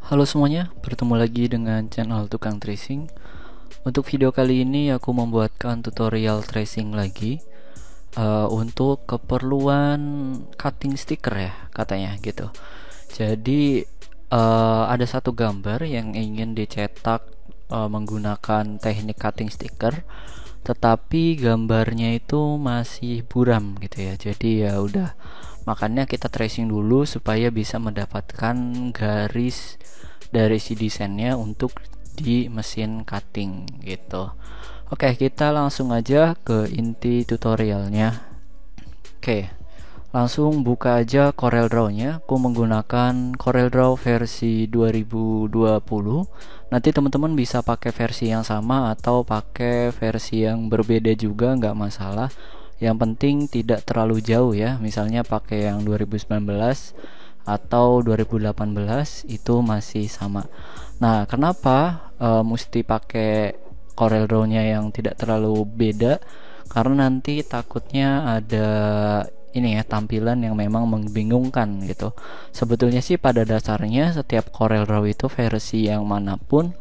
Halo semuanya, bertemu lagi dengan channel Tukang Tracing. Untuk video kali ini aku membuatkan tutorial tracing lagi untuk keperluan cutting sticker ya katanya gitu. Jadi ada satu gambar yang ingin dicetak menggunakan teknik cutting sticker, tetapi gambarnya itu masih buram gitu ya. Jadi ya udah, makanya kita tracing dulu supaya bisa mendapatkan garis dari si desainnya untuk di mesin cutting gitu. Oke, kita langsung aja ke inti tutorialnya. Oke, langsung buka aja CorelDRAW-nya. Aku menggunakan CorelDRAW versi 2020. Nanti teman-teman bisa pakai versi yang sama atau pakai versi yang berbeda juga, nggak masalah. Yang penting tidak terlalu jauh ya. Misalnya pakai yang 2019 atau 2018 itu masih sama. Nah, kenapa mesti pakai CorelDRAW-nya yang tidak terlalu beda? Karena nanti takutnya ada ini ya, tampilan yang memang membingungkan gitu. Sebetulnya sih pada dasarnya setiap CorelDRAW itu versi yang manapun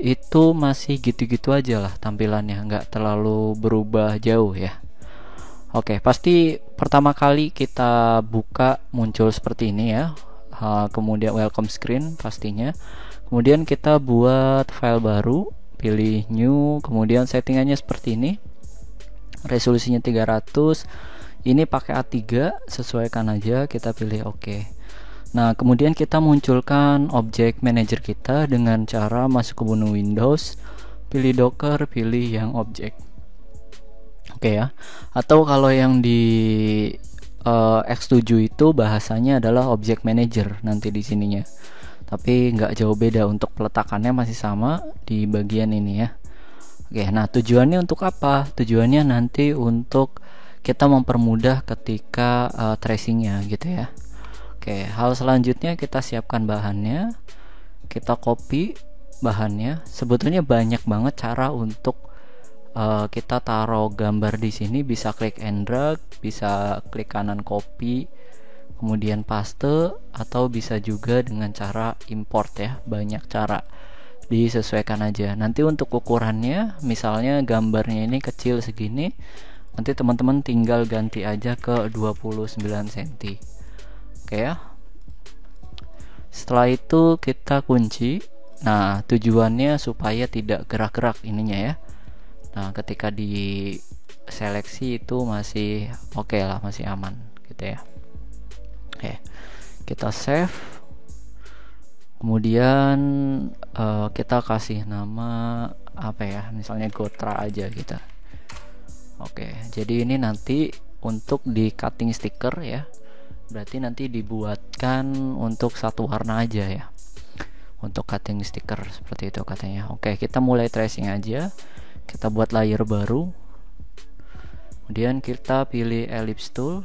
itu masih gitu-gitu aja lah tampilannya, nggak terlalu berubah jauh ya. Oke, pasti pertama kali kita buka muncul seperti ini ya. Kemudian welcome screen pastinya. Kemudian kita buat file baru, pilih new, kemudian settingannya seperti ini. Resolusinya 300. Ini pakai A3, sesuaikan aja, kita pilih oke. Nah, kemudian kita munculkan objek manager kita dengan cara masuk ke menu Windows, pilih Docker, pilih yang objek. Oke ya. Atau kalau yang di X7 itu bahasanya adalah object manager nanti di sininya. Tapi nggak jauh beda, untuk peletakannya masih sama di bagian ini ya. Oke, nah tujuannya untuk apa? Tujuannya nanti untuk kita mempermudah ketika tracingnya gitu ya. Oke, hal selanjutnya kita siapkan bahannya. Kita copy bahannya. Sebetulnya banyak banget cara untuk kita taruh gambar di sini. Bisa klik and drag, bisa klik kanan copy, kemudian paste, atau bisa juga dengan cara import ya. Banyak cara, disesuaikan aja. Nanti untuk ukurannya, misalnya gambarnya ini kecil segini, nanti teman-teman tinggal ganti aja ke 29 cm. Oke ya. Setelah itu kita kunci. Nah, tujuannya supaya tidak gerak-gerak ininya ya. Nah, ketika di seleksi itu masih oke lah, masih aman gitu ya. Oke, kita save. Kemudian kita kasih nama apa ya, misalnya Gotra aja gitu. Oke, jadi ini nanti untuk di cutting sticker ya. Berarti nanti dibuatkan untuk satu warna aja ya, untuk cutting sticker seperti itu katanya. Oke, kita mulai tracing aja. Kita buat layer baru, kemudian kita pilih ellipse tool,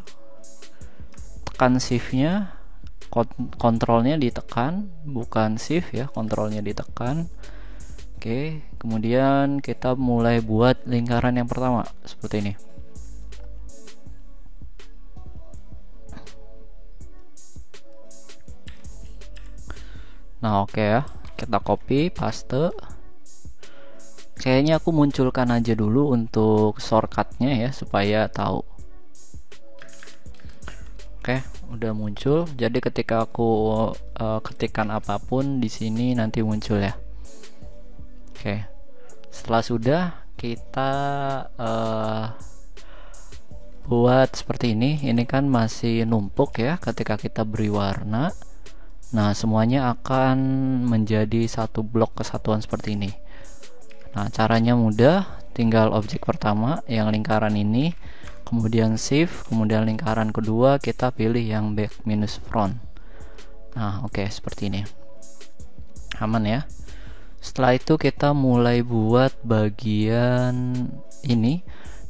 tekan shift nya, kontrolnya ditekan, bukan shift ya, kontrolnya ditekan. Oke, kemudian kita mulai buat lingkaran yang pertama seperti ini. Nah, oke ya, kita copy, paste. Kayaknya aku munculkan aja dulu untuk shortcutnya ya, supaya tahu. Oke, udah muncul. Jadi ketika aku ketikkan apapun di sini nanti muncul ya. Oke, setelah sudah kita buat seperti ini. Ini kan masih numpuk ya ketika kita beri warna. Nah, semuanya akan menjadi satu blok kesatuan seperti ini. Nah, caranya mudah, tinggal objek pertama yang lingkaran ini, kemudian shift, kemudian lingkaran kedua kita pilih yang back minus front. Nah, oke, seperti ini. Aman ya. Setelah itu kita mulai buat bagian ini.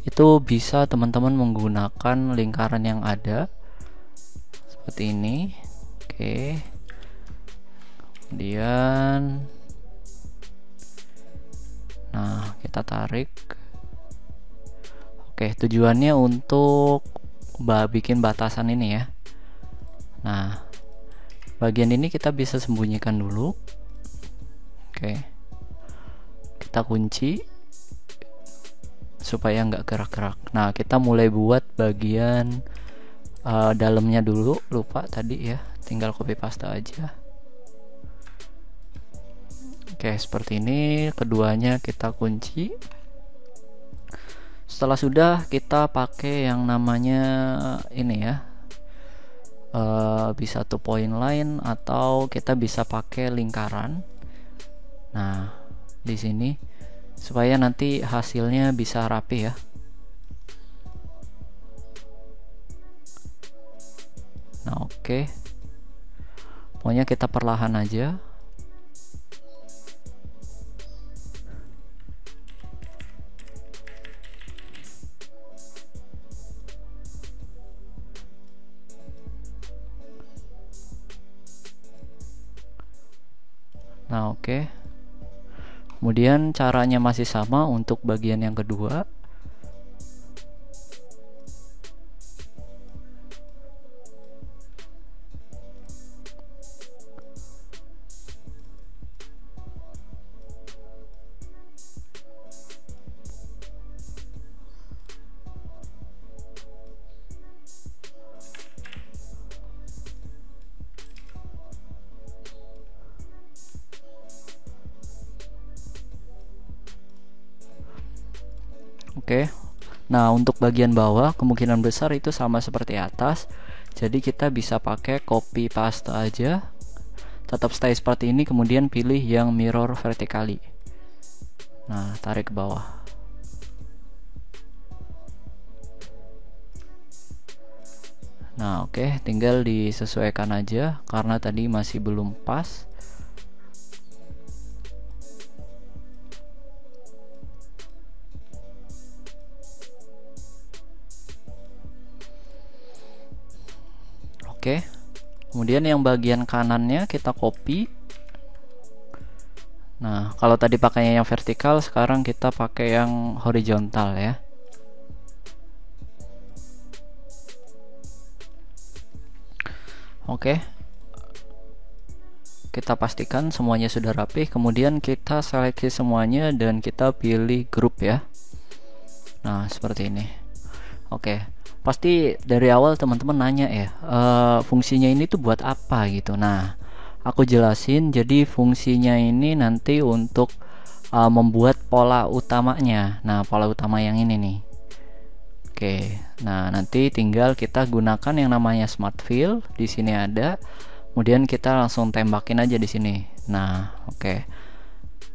Itu bisa teman-teman menggunakan lingkaran yang ada seperti ini. Oke. Kemudian nah, kita tarik. Oke, tujuannya untuk bikin batasan ini ya. Nah, Bagian ini kita bisa sembunyikan dulu. Oke, kita kunci supaya nggak gerak-gerak. Nah, kita mulai buat bagian dalamnya dulu. Lupa tadi ya, tinggal copy paste aja. Oke, seperti ini. Keduanya kita kunci. Setelah sudah, kita pakai yang namanya ini ya, bisa 2 point line atau kita bisa pakai lingkaran. Nah, di sini supaya nanti hasilnya bisa rapi ya. Nah, oke. Pokoknya kita perlahan aja. Nah, oke. Kemudian caranya masih sama untuk bagian yang kedua. Oke. Nah, untuk bagian bawah kemungkinan besar itu sama seperti atas. Jadi kita bisa pakai copy paste aja. Tetap stay seperti ini, kemudian pilih yang mirror vertically. Nah, tarik ke bawah. Nah, oke, tinggal disesuaikan aja karena tadi masih belum pas. Oke. Kemudian yang bagian kanannya kita copy. Nah, kalau tadi pakainya yang vertikal, sekarang kita pakai yang horizontal ya. Oke. Kita pastikan semuanya sudah rapi, kemudian kita seleksi semuanya dan kita pilih grup ya. Nah, seperti ini. Oke. Pasti dari awal teman-teman nanya ya, fungsinya ini tuh buat apa gitu. Nah, aku jelasin. Jadi fungsinya ini nanti untuk membuat pola utamanya. Nah, pola utama yang ini nih. Oke. Nah, nanti tinggal kita gunakan yang namanya smart fill. Di sini ada. Kemudian kita langsung tembakin aja di sini. Nah, oke.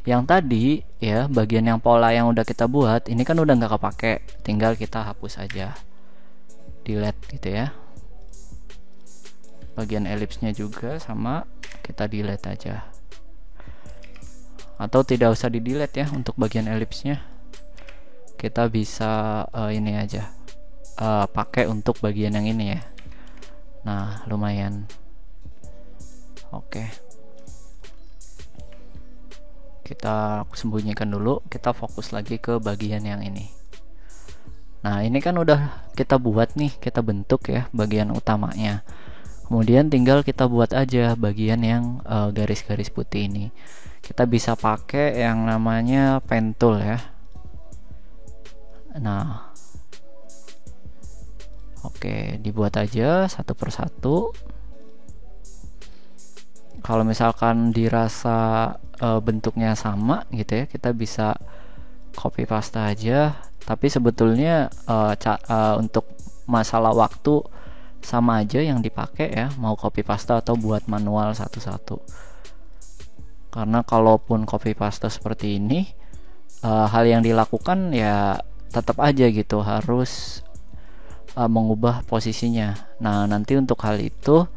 Yang tadi ya, bagian yang pola yang udah kita buat, ini kan udah nggak kepake. Tinggal kita hapus aja. Delete gitu ya. Bagian ellipse-nya juga sama, kita delete aja. Atau tidak usah di delete ya untuk bagian ellipse-nya. Kita bisa ini aja. Pakai untuk bagian yang ini ya. Nah, lumayan. Oke. Kita sembunyikan dulu, kita fokus lagi ke bagian yang ini. Nah, ini kan udah kita buat nih, kita bentuk ya bagian utamanya. Kemudian tinggal kita buat aja bagian yang garis-garis putih ini. Kita bisa pakai yang namanya pen tool ya. Nah, oke, dibuat aja satu persatu. Kalau misalkan dirasa bentuknya sama gitu ya, kita bisa copy paste aja. Tapi sebetulnya untuk masalah waktu sama aja yang dipakai ya, mau copy paste atau buat manual satu-satu. Karena kalaupun copy paste seperti ini, hal yang dilakukan ya tetap aja gitu, harus mengubah posisinya. Nah, nanti untuk hal itu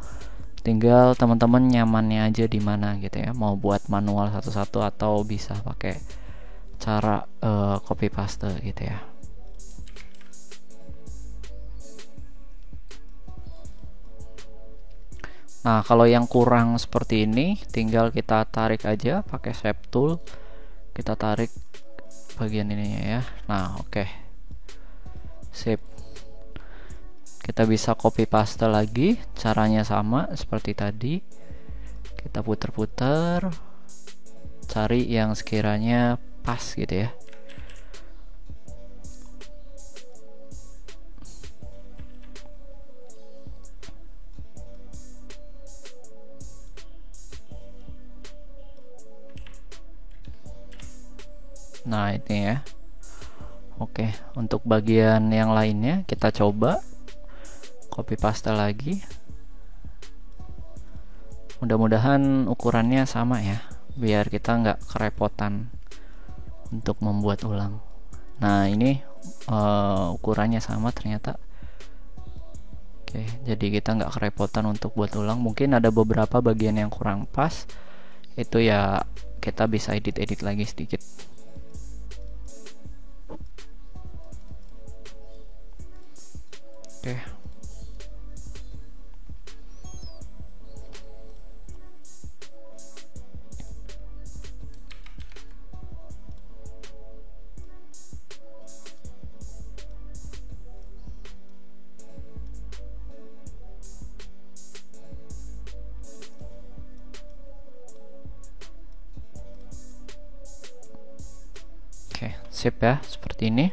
tinggal teman-teman nyamannya aja di mana gitu ya, mau buat manual satu-satu atau bisa pakai cara copy paste gitu ya. Nah, kalau yang kurang seperti ini tinggal kita tarik aja pakai shape tool. Kita tarik bagian ini ya. Nah, oke. Sip. Kita bisa copy paste lagi, caranya sama seperti tadi. Kita putar-putar, cari yang sekiranya pas gitu ya. Nah ini ya. Oke, untuk bagian yang lainnya kita coba copy paste lagi. Mudah-mudahan ukurannya sama ya, biar kita nggak kerepotan untuk membuat ulang. Nah ini ukurannya sama ternyata. Oke, jadi kita nggak kerepotan untuk buat ulang. Mungkin ada beberapa bagian yang kurang pas, itu ya kita bisa edit-edit lagi sedikit. Oke. Oke, sip ya, seperti ini.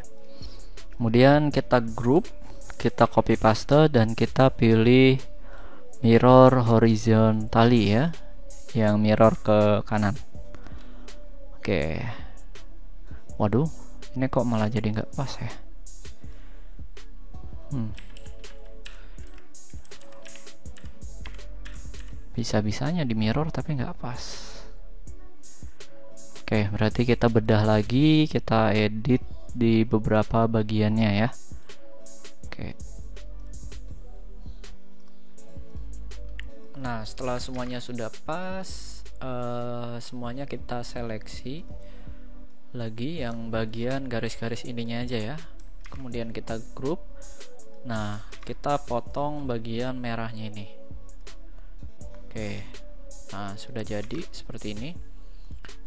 Kemudian kita group, kita copy paste dan kita pilih mirror horizontally ya, yang mirror ke kanan. Oke. Waduh, ini kok malah jadi nggak pas ya. Bisa-bisanya di mirror tapi nggak pas. Oke, berarti kita bedah lagi, kita edit di beberapa bagiannya ya. Oke. Nah, setelah semuanya sudah pas, semuanya kita seleksi lagi yang bagian garis-garis ininya aja ya. Kemudian kita group. Nah, kita potong bagian merahnya ini. Oke. Nah, sudah jadi seperti ini.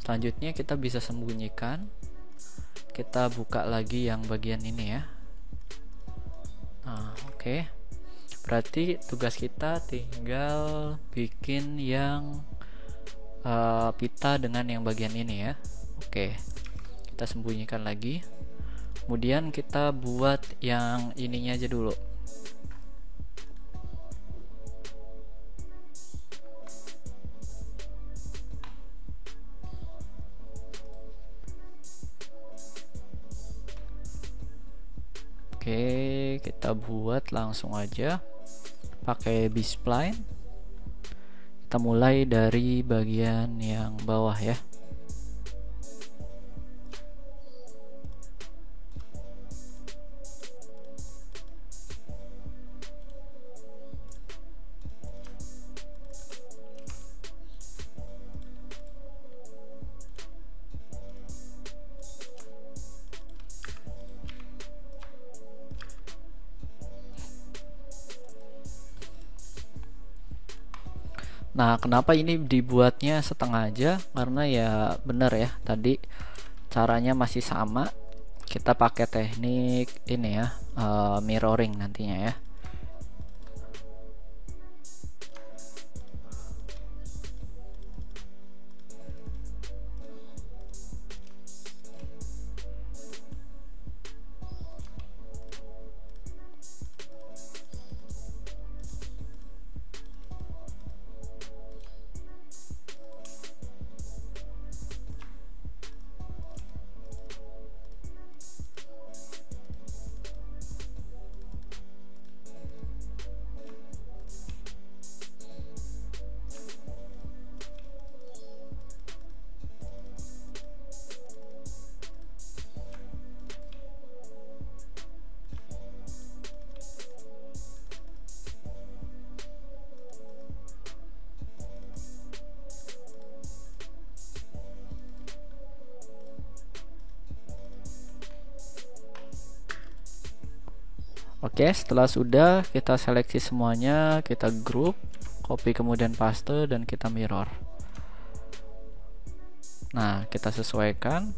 Selanjutnya kita bisa sembunyikan. Kita buka lagi yang bagian ini ya. Nah, oke. Berarti tugas kita tinggal bikin yang pita dengan yang bagian ini ya. Oke. Kita sembunyikan lagi. Kemudian kita buat yang ininya aja dulu. Oke, kita buat langsung aja pakai B-spline. Kita mulai dari bagian yang bawah ya. Nah, kenapa ini dibuatnya setengah aja? Karena ya bener ya, tadi caranya masih sama. Kita pakai teknik ini ya, mirroring nantinya ya. Oke, setelah sudah kita seleksi semuanya, kita group, copy kemudian paste dan kita mirror. Nah, kita sesuaikan.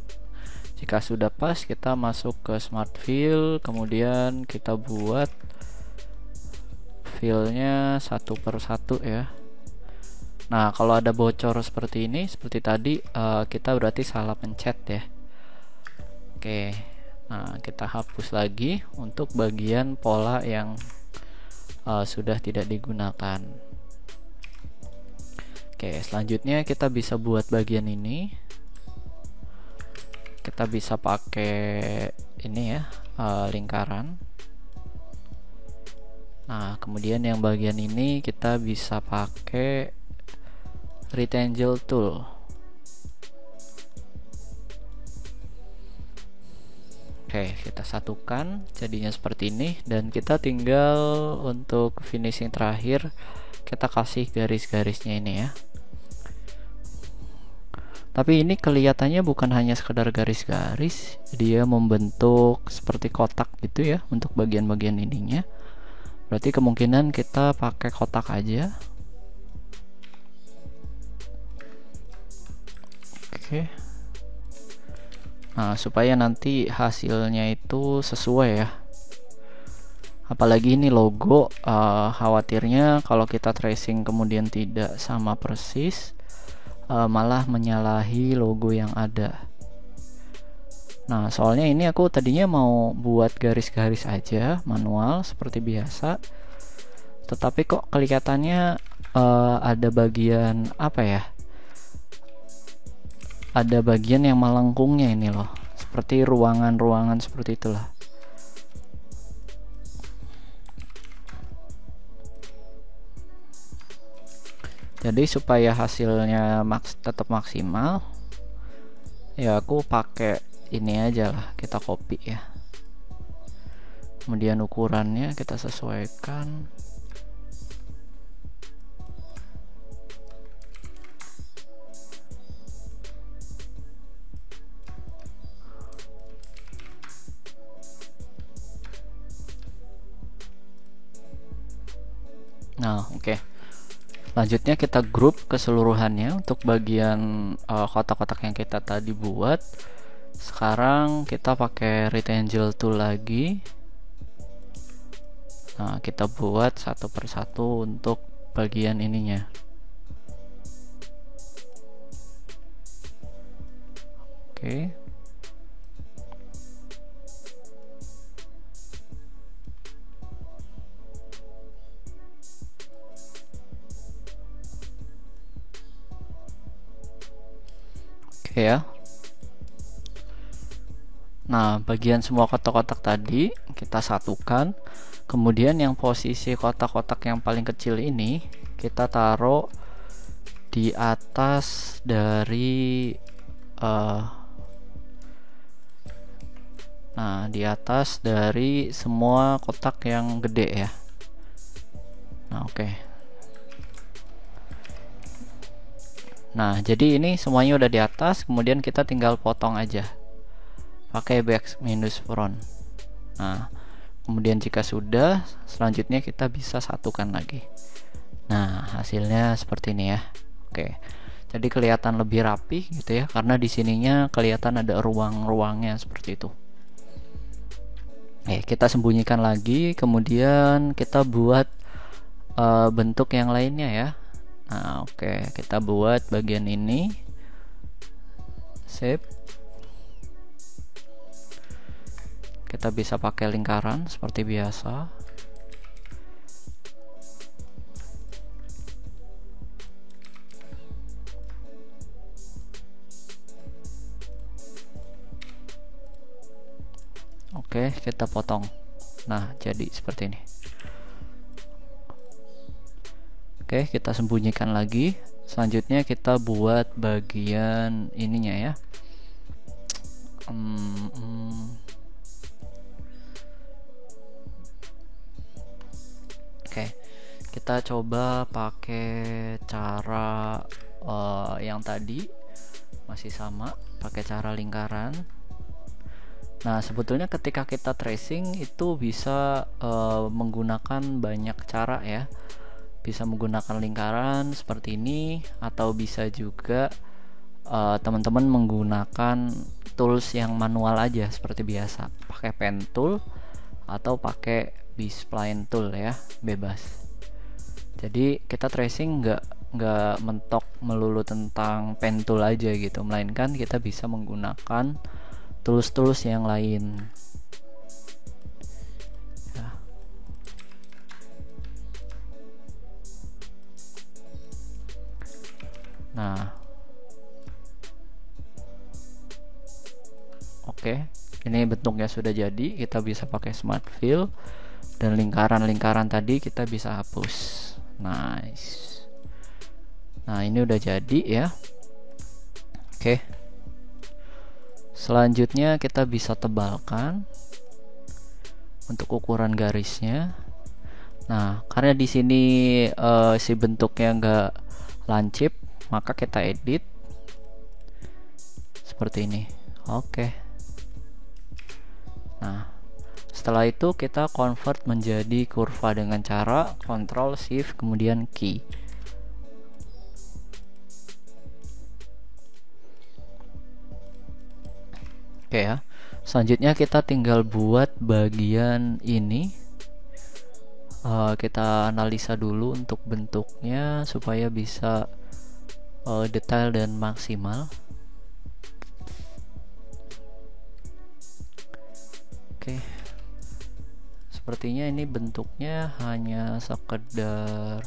Jika sudah pas, kita masuk ke Smart Fill, kemudian kita buat fillnya satu per satu ya. Nah, kalau ada bocor seperti ini, seperti tadi, kita berarti salah pencet ya. Oke, nah kita hapus lagi untuk bagian pola yang sudah tidak digunakan. Oke, selanjutnya kita bisa buat bagian ini. Kita bisa pakai ini ya, lingkaran. Nah, kemudian yang bagian ini kita bisa pakai rectangle tool. Oke, kita satukan jadinya seperti ini, dan kita tinggal untuk finishing terakhir kita kasih garis-garisnya ini ya. Tapi ini kelihatannya bukan hanya sekedar garis-garis, dia membentuk seperti kotak gitu ya untuk bagian-bagian ininya. Berarti kemungkinan kita pakai kotak aja. Oke. Nah, supaya nanti hasilnya itu sesuai ya. Apalagi ini logo, khawatirnya kalau kita tracing kemudian tidak sama persis, malah menyalahi logo yang ada. Nah, soalnya ini aku tadinya mau buat garis-garis aja manual seperti biasa, tetapi kok kelihatannya ada bagian apa ya, ada bagian yang melengkungnya ini loh, seperti ruangan-ruangan seperti itulah. Jadi supaya hasilnya tetap maksimal ya, aku pakai ini aja lah, kita copy ya, kemudian ukurannya kita sesuaikan. Nah, oke. Selanjutnya kita grup keseluruhannya untuk bagian kotak-kotak yang kita tadi buat. Sekarang kita pakai rectangle tool lagi. Nah, kita buat satu persatu untuk bagian ininya. Oke. Ya. Nah, bagian semua kotak-kotak tadi kita satukan. Kemudian yang posisi kotak-kotak yang paling kecil ini kita taruh di atas dari nah, di atas dari semua kotak yang gede ya. Nah, oke. Nah, jadi ini semuanya udah di atas, kemudian kita tinggal potong aja pakai back minus front. Nah, kemudian jika sudah, selanjutnya kita bisa satukan lagi. Nah, hasilnya seperti ini ya. Oke. Jadi kelihatan lebih rapi gitu ya, karena di sininya kelihatan ada ruang-ruangnya seperti itu. Kita sembunyikan lagi, kemudian kita buat bentuk yang lainnya ya. Nah, oke, kita buat bagian ini. Save. Kita bisa pakai lingkaran seperti biasa. Oke, kita potong. Nah, jadi seperti ini. Oke, kita sembunyikan lagi. Selanjutnya kita buat bagian ininya ya. Oke, kita coba pakai cara yang tadi, masih sama, pakai cara lingkaran. Nah, sebetulnya ketika kita tracing itu bisa menggunakan banyak cara ya. Bisa menggunakan lingkaran seperti ini, atau bisa juga teman-teman menggunakan tools yang manual aja seperti biasa, pakai pen tool atau pakai B-spline tool ya, bebas. Jadi kita tracing nggak mentok melulu tentang pen tool aja gitu, melainkan kita bisa menggunakan tools-tools yang lain. Ya. Nah, oke, ini bentuknya sudah jadi. Kita bisa pakai smart fill, dan lingkaran-lingkaran tadi kita bisa hapus. Nice. Nah, ini udah jadi ya. Oke. Selanjutnya kita bisa tebalkan untuk ukuran garisnya. Nah, karena di sini si bentuknya nggak lancip, maka kita edit seperti ini. Oke. Nah, setelah itu kita convert menjadi kurva dengan cara Ctrl Shift kemudian key. Oke ya. Selanjutnya kita tinggal buat bagian ini. Kita analisa dulu untuk bentuknya supaya bisa detail dan maksimal. Oke. Sepertinya ini bentuknya hanya sekedar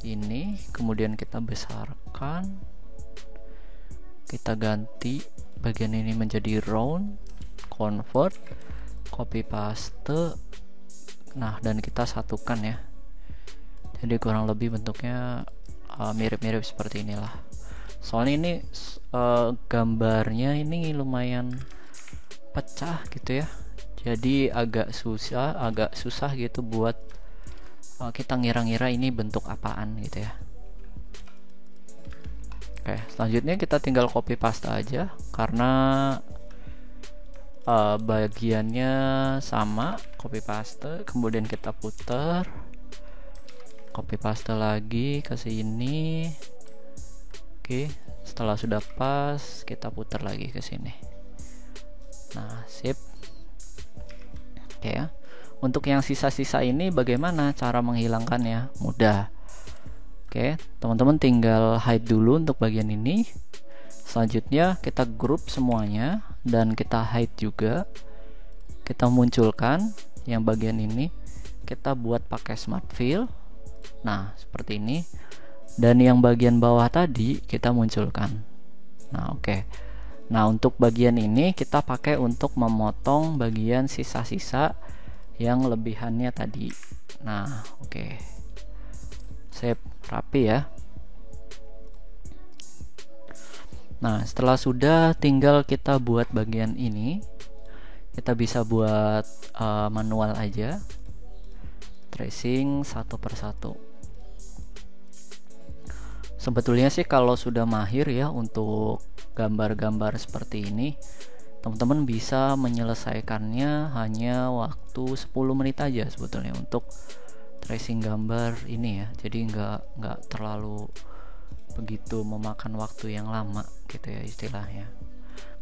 ini, kemudian kita besarkan, kita ganti bagian ini menjadi round, convert, copy paste. Nah, dan kita satukan ya, jadi kurang lebih bentuknya mirip-mirip seperti inilah. Soalnya ini gambarnya ini lumayan pecah gitu ya, jadi agak susah gitu buat kita ngira-ngira ini bentuk apaan gitu ya. Oke, selanjutnya kita tinggal copy paste aja karena bagiannya sama. Copy paste, kemudian kita putar, copy paste lagi ke sini. Oke, setelah sudah pas kita putar lagi ke sini. Nah, sip. Oke ya. Untuk yang sisa-sisa ini bagaimana cara menghilangkannya? Mudah. Oke, teman-teman tinggal hide dulu untuk bagian ini. Selanjutnya kita group semuanya dan kita hide juga. Kita munculkan yang bagian ini, kita buat pakai smart fill. Nah, seperti ini. Dan yang bagian bawah tadi kita munculkan. Nah, oke. Nah, untuk bagian ini kita pakai untuk memotong bagian sisa-sisa yang lebihannya tadi. Nah, oke. Save, rapi ya. Nah, setelah sudah, tinggal kita buat bagian ini. Kita bisa buat manual aja, tracing satu persatu. Sebetulnya sih kalau sudah mahir ya untuk gambar-gambar seperti ini, teman-teman bisa menyelesaikannya hanya waktu 10 menit aja sebetulnya untuk tracing gambar ini ya. Jadi nggak terlalu begitu memakan waktu yang lama gitu ya istilahnya.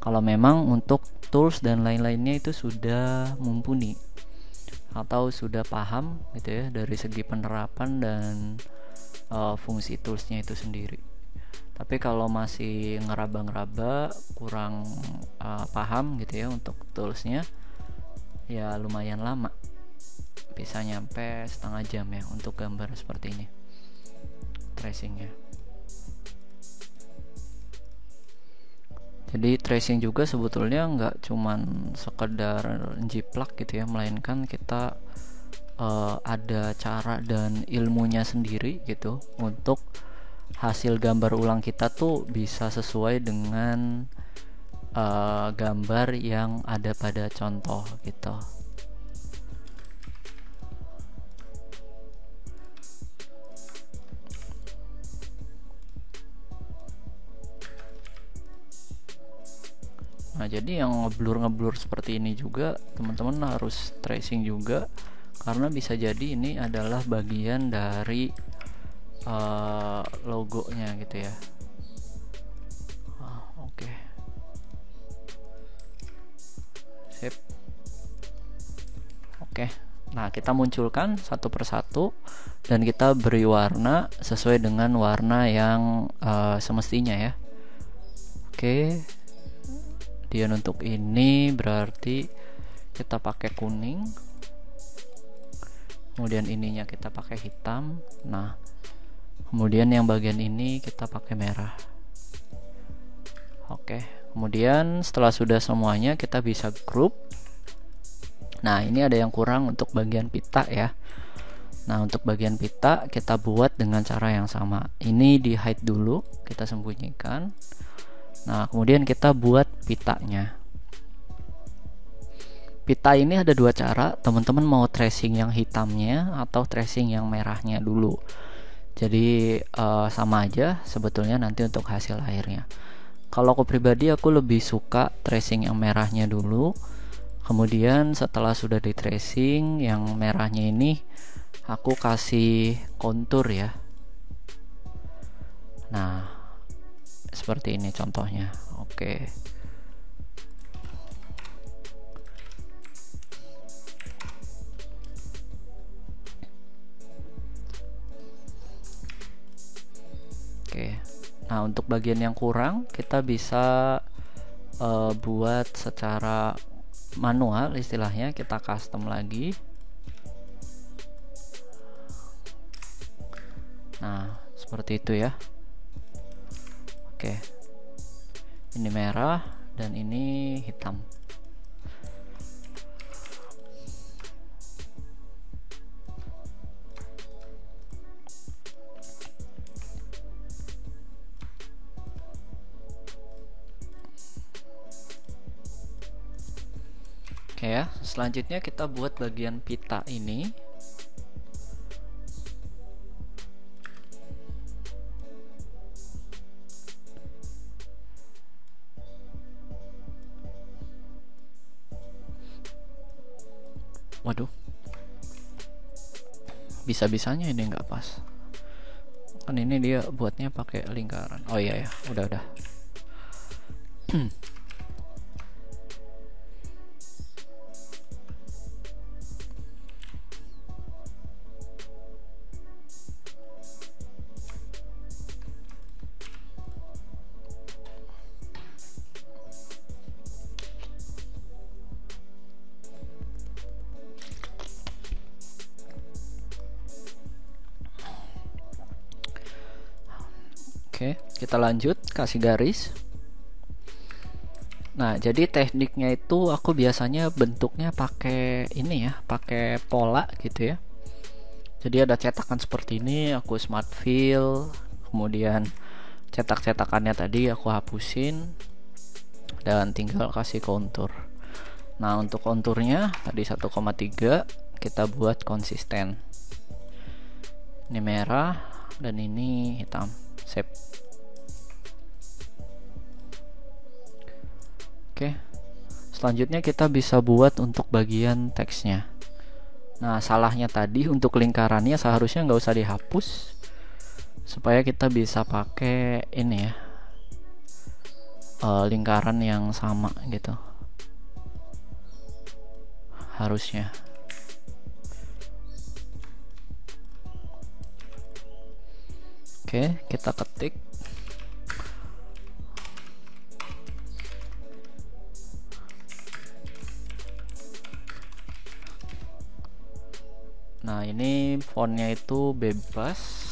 Kalau memang untuk tools dan lain-lainnya itu sudah mumpuni atau sudah paham gitu ya dari segi penerapan dan fungsi toolsnya itu sendiri. Tapi kalau masih ngeraba-ngeraba, kurang paham gitu ya untuk toolsnya, ya lumayan lama, bisa nyampe setengah jam ya untuk gambar seperti ini tracingnya. Jadi tracing juga sebetulnya nggak cuman sekedar jiplak gitu ya, melainkan kita ada cara dan ilmunya sendiri gitu untuk hasil gambar ulang kita tuh bisa sesuai dengan gambar yang ada pada contoh gitu. Nah, jadi yang ngeblur seperti ini juga teman-teman harus tracing juga, karena bisa jadi ini adalah bagian dari logonya gitu ya. Oke. Sip. Oke. Nah, kita munculkan satu persatu dan kita beri warna sesuai dengan warna yang semestinya ya. Oke, dan untuk ini berarti kita pakai kuning, kemudian ininya kita pakai hitam. Nah, kemudian yang bagian ini kita pakai merah. Oke, kemudian setelah sudah semuanya kita bisa group. Nah, ini ada yang kurang untuk bagian pita ya. Nah, untuk bagian pita kita buat dengan cara yang sama. Ini di hide dulu, kita sembunyikan. Nah, kemudian kita buat pitanya. Pita ini ada dua cara, teman-teman mau tracing yang hitamnya atau tracing yang merahnya dulu. Jadi sama aja sebetulnya nanti untuk hasil akhirnya. Kalau aku pribadi, aku lebih suka tracing yang merahnya dulu. Kemudian setelah sudah di tracing yang merahnya ini, aku kasih kontur ya. Nah, seperti ini contohnya. Oke. Oke. Nah, untuk bagian yang kurang kita bisa buat secara manual, istilahnya kita custom lagi. Nah, seperti itu ya. Oke, ini merah dan ini hitam. Oke ya, selanjutnya kita buat bagian pita ini. Waduh, bisa-bisanya ini nggak pas. Kan ini dia buatnya pakai lingkaran. Oh iya ya, udah. Oke, kita lanjut kasih garis. Nah, jadi tekniknya itu aku biasanya bentuknya pakai ini ya, pakai pola gitu ya. Jadi ada cetakan seperti ini, aku smart fill, kemudian cetak-cetakannya tadi aku hapusin dan tinggal kasih kontur. Nah, untuk konturnya tadi 1,3 kita buat konsisten. Ini merah dan ini hitam. Save. Oke, selanjutnya kita bisa buat untuk bagian teksnya. Nah, salahnya tadi untuk lingkarannya seharusnya nggak usah dihapus, supaya kita bisa pakai ini ya, lingkaran yang sama gitu harusnya. Oke, kita ketik. Nah, ini fontnya itu bebas.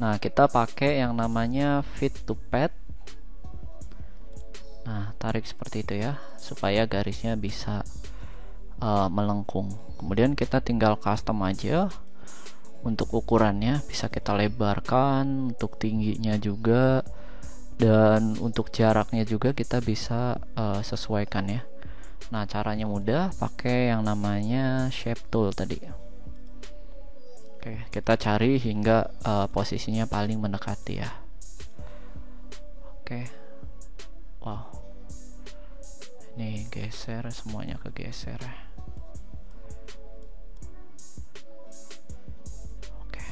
Nah, kita pakai yang namanya fit to pad. Nah, tarik seperti itu ya, supaya garisnya bisa melengkung. Kemudian kita tinggal custom aja. Untuk ukurannya bisa kita lebarkan, untuk tingginya juga, dan untuk jaraknya juga kita bisa sesuaikan ya. Nah, caranya mudah, pakai yang namanya shape tool tadi. Oke, kita cari hingga posisinya paling mendekati ya. Oke. Wow. Ini geser, semuanya kegeser ya. Oke.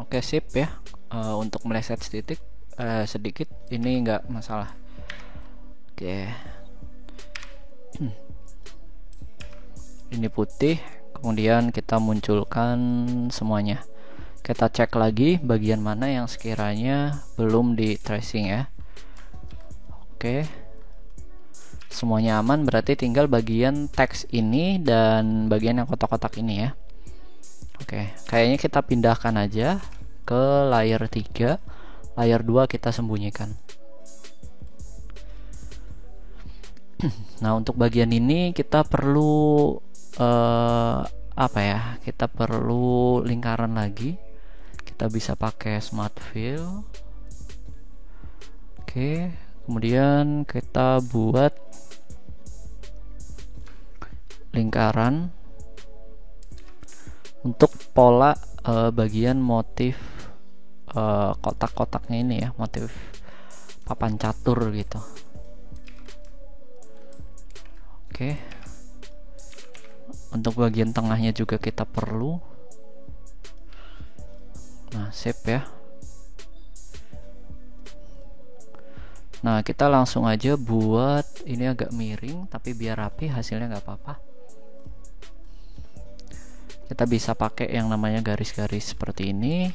Oke, sip ya. Untuk meleset sedikit ini nggak masalah. Oke. Ini putih, kemudian kita munculkan semuanya. Kita cek lagi bagian mana yang sekiranya belum di tracing ya. Oke, semuanya aman, berarti tinggal bagian teks ini dan bagian yang kotak-kotak ini ya. Oke, kayaknya kita pindahkan aja ke layer 3. Layer 2 kita sembunyikan. Nah, untuk bagian ini kita perlu apa ya? Kita perlu lingkaran lagi. Kita bisa pakai smart fill. Oke, kemudian kita buat lingkaran untuk pola bagian motif kotak-kotaknya ini ya, motif papan catur gitu. Oke, untuk bagian tengahnya juga kita perlu. Nah, save ya. Nah, kita langsung aja buat ini agak miring, tapi biar rapi hasilnya nggak apa-apa. Kita bisa pakai yang namanya garis-garis seperti ini.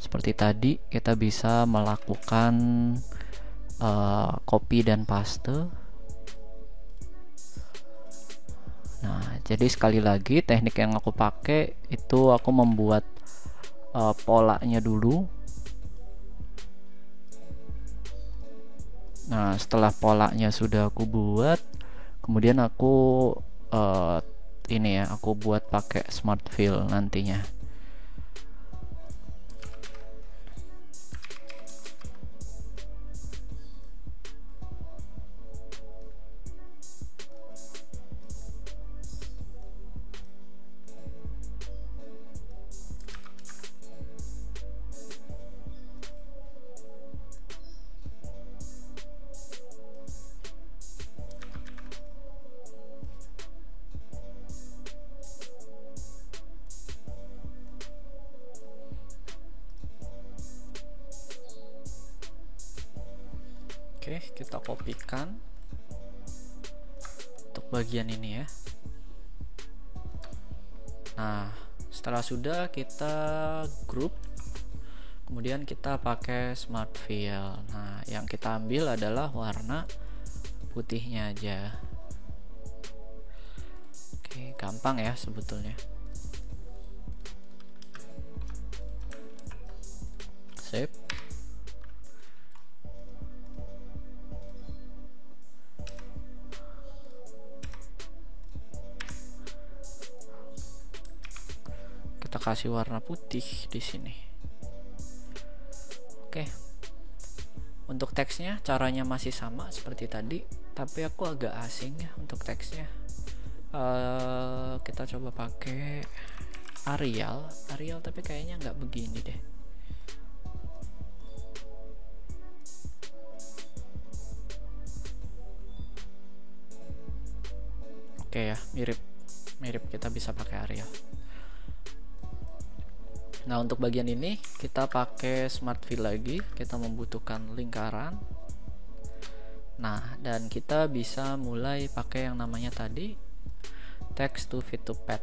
Seperti tadi, kita bisa melakukan copy dan paste. Nah, jadi sekali lagi teknik yang aku pakai itu aku membuat polanya dulu. Nah, setelah polanya sudah aku buat, kemudian aku ini ya, aku buat pakai smart fill nantinya. Oke, kita kopikan untuk bagian ini ya. Nah, setelah sudah kita group, kemudian kita pakai smart fill. Nah, yang kita ambil adalah warna putihnya aja. Oke, gampang ya sebetulnya. Save. Kita kasih warna putih di sini. Oke. Untuk teksnya caranya masih sama seperti tadi, tapi aku agak asing ya untuk teksnya. Kita coba pakai Arial, tapi kayaknya nggak begini deh. Oke ya, mirip kita bisa pakai Arial. Nah, untuk bagian ini kita pakai smart fill lagi, kita membutuhkan lingkaran. Nah, dan kita bisa mulai pakai yang namanya tadi text to fit to pad.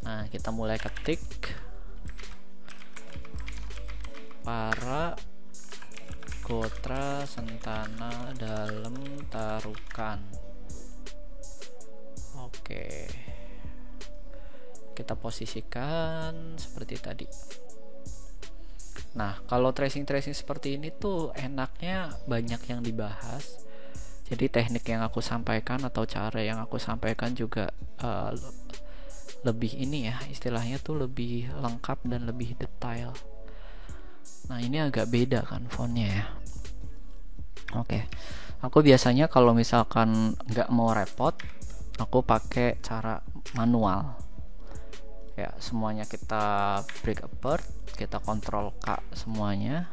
Nah, kita mulai ketik para Gotra Sentana dalam tarukan. Oke, kita posisikan seperti tadi. Nah, kalau tracing seperti ini tuh enaknya banyak yang dibahas. Jadi teknik yang aku sampaikan atau cara yang aku sampaikan juga lebih ini ya, istilahnya tuh lebih lengkap dan lebih detail. Nah, ini agak beda kan fontnya ya. Oke, aku biasanya kalau misalkan nggak mau repot, aku pakai cara manual. Ya, semuanya kita break apart, kita kontrol K semuanya.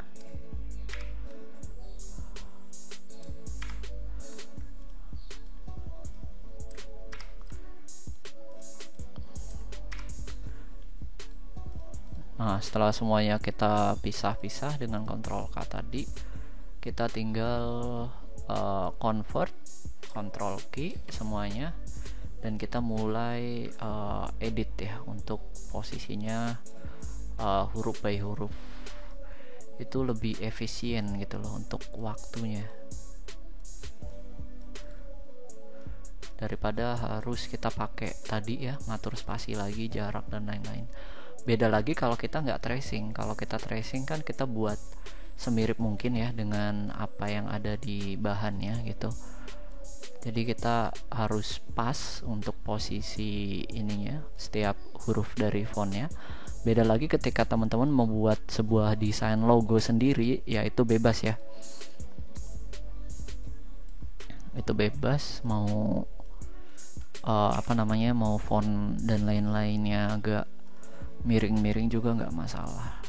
Nah, setelah semuanya kita pisah-pisah dengan Ctrl K tadi, kita tinggal convert, Ctrl key semuanya, dan kita mulai edit ya untuk posisinya huruf by huruf. Itu lebih efisien gitu loh untuk waktunya, daripada harus kita pakai tadi ya, ngatur spasi lagi, jarak dan lain-lain. Beda lagi kalau kita nggak tracing. Kalau kita tracing kan kita buat semirip mungkin ya dengan apa yang ada di bahannya gitu. Jadi kita harus pas untuk posisi ininya, setiap huruf dari fontnya. Beda lagi ketika teman-teman membuat sebuah desain logo sendiri, ya itu bebas ya. Itu bebas mau mau font dan lain-lainnya agak miring-miring juga nggak masalah.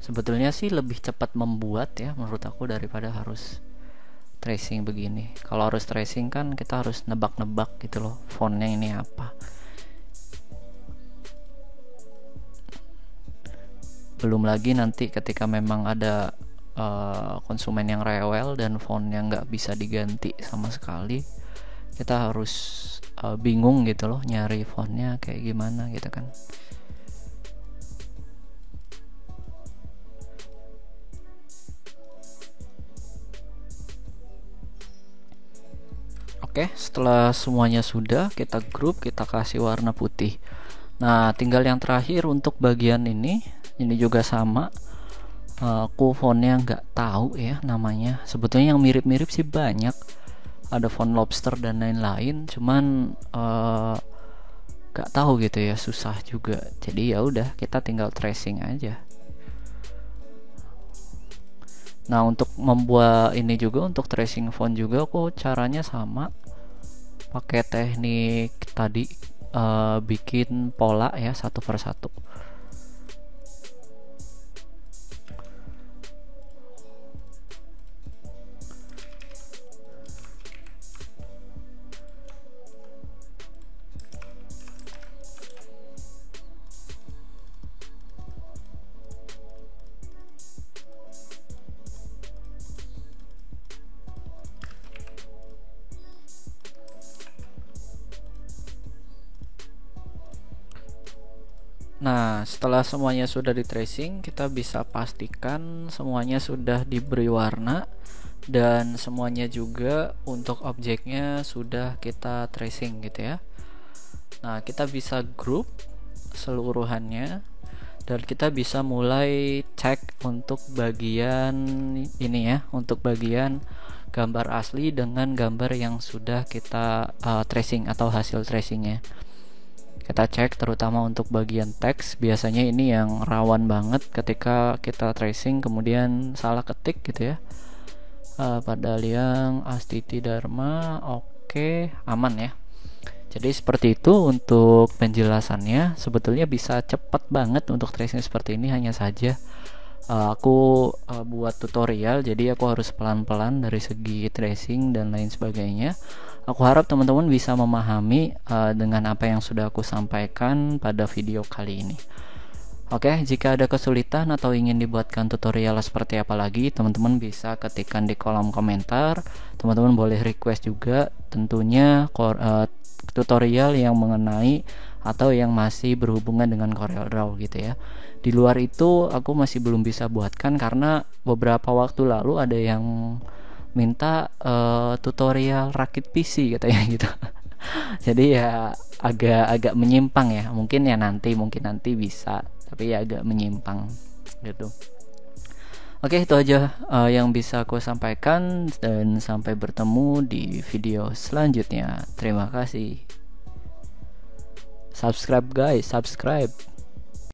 Sebetulnya sih lebih cepat membuat ya menurut aku daripada harus tracing begini. Kalau harus tracing kan kita harus nebak-nebak gitu loh, fontnya ini apa. Belum lagi nanti ketika memang ada konsumen yang rewel dan fontnya nggak bisa diganti sama sekali, kita harus bingung gitu loh nyari fontnya kayak gimana gitu kan. Oke, setelah semuanya sudah kita grup, kita kasih warna putih. Nah, tinggal yang terakhir untuk bagian ini juga sama. Aku fontnya nggak tahu ya namanya. Sebetulnya yang mirip-mirip sih banyak. Ada font lobster dan lain-lain, cuman nggak tahu gitu ya, susah juga. Jadi ya udah, kita tinggal tracing aja. Nah, untuk membuat ini juga, untuk tracing font juga aku caranya sama, pakai teknik tadi, bikin pola ya satu per satu. Nah, setelah semuanya sudah di tracing, kita bisa pastikan semuanya sudah diberi warna dan semuanya juga untuk objeknya sudah kita tracing gitu ya. Nah, kita bisa group seluruhannya dan kita bisa mulai cek untuk bagian ini ya, untuk bagian gambar asli dengan gambar yang sudah kita tracing atau hasil tracingnya. Kita cek terutama untuk bagian teks, biasanya ini yang rawan banget ketika kita tracing kemudian salah ketik gitu ya. Padahal yang Astiti Dharma oke, aman ya. Jadi seperti itu untuk penjelasannya. Sebetulnya bisa cepat banget untuk tracing seperti ini, hanya saja aku buat tutorial, jadi aku harus pelan-pelan dari segi tracing dan lain sebagainya. Aku harap teman-teman bisa memahami dengan apa yang sudah aku sampaikan pada video kali ini. Oke, jika ada kesulitan atau ingin dibuatkan tutorial seperti apa lagi, teman-teman bisa ketikkan di kolom komentar. Teman-teman boleh request juga tentunya tutorial yang mengenai atau yang masih berhubungan dengan CorelDRAW gitu ya. Di luar itu aku masih belum bisa buatkan karena beberapa waktu lalu ada yang minta tutorial rakit PC katanya gitu. Jadi ya agak menyimpang ya. Mungkin nanti bisa, tapi ya agak menyimpang gitu. Oke, itu aja yang bisa aku sampaikan, dan sampai bertemu di video selanjutnya. Terima kasih. Subscribe guys, subscribe.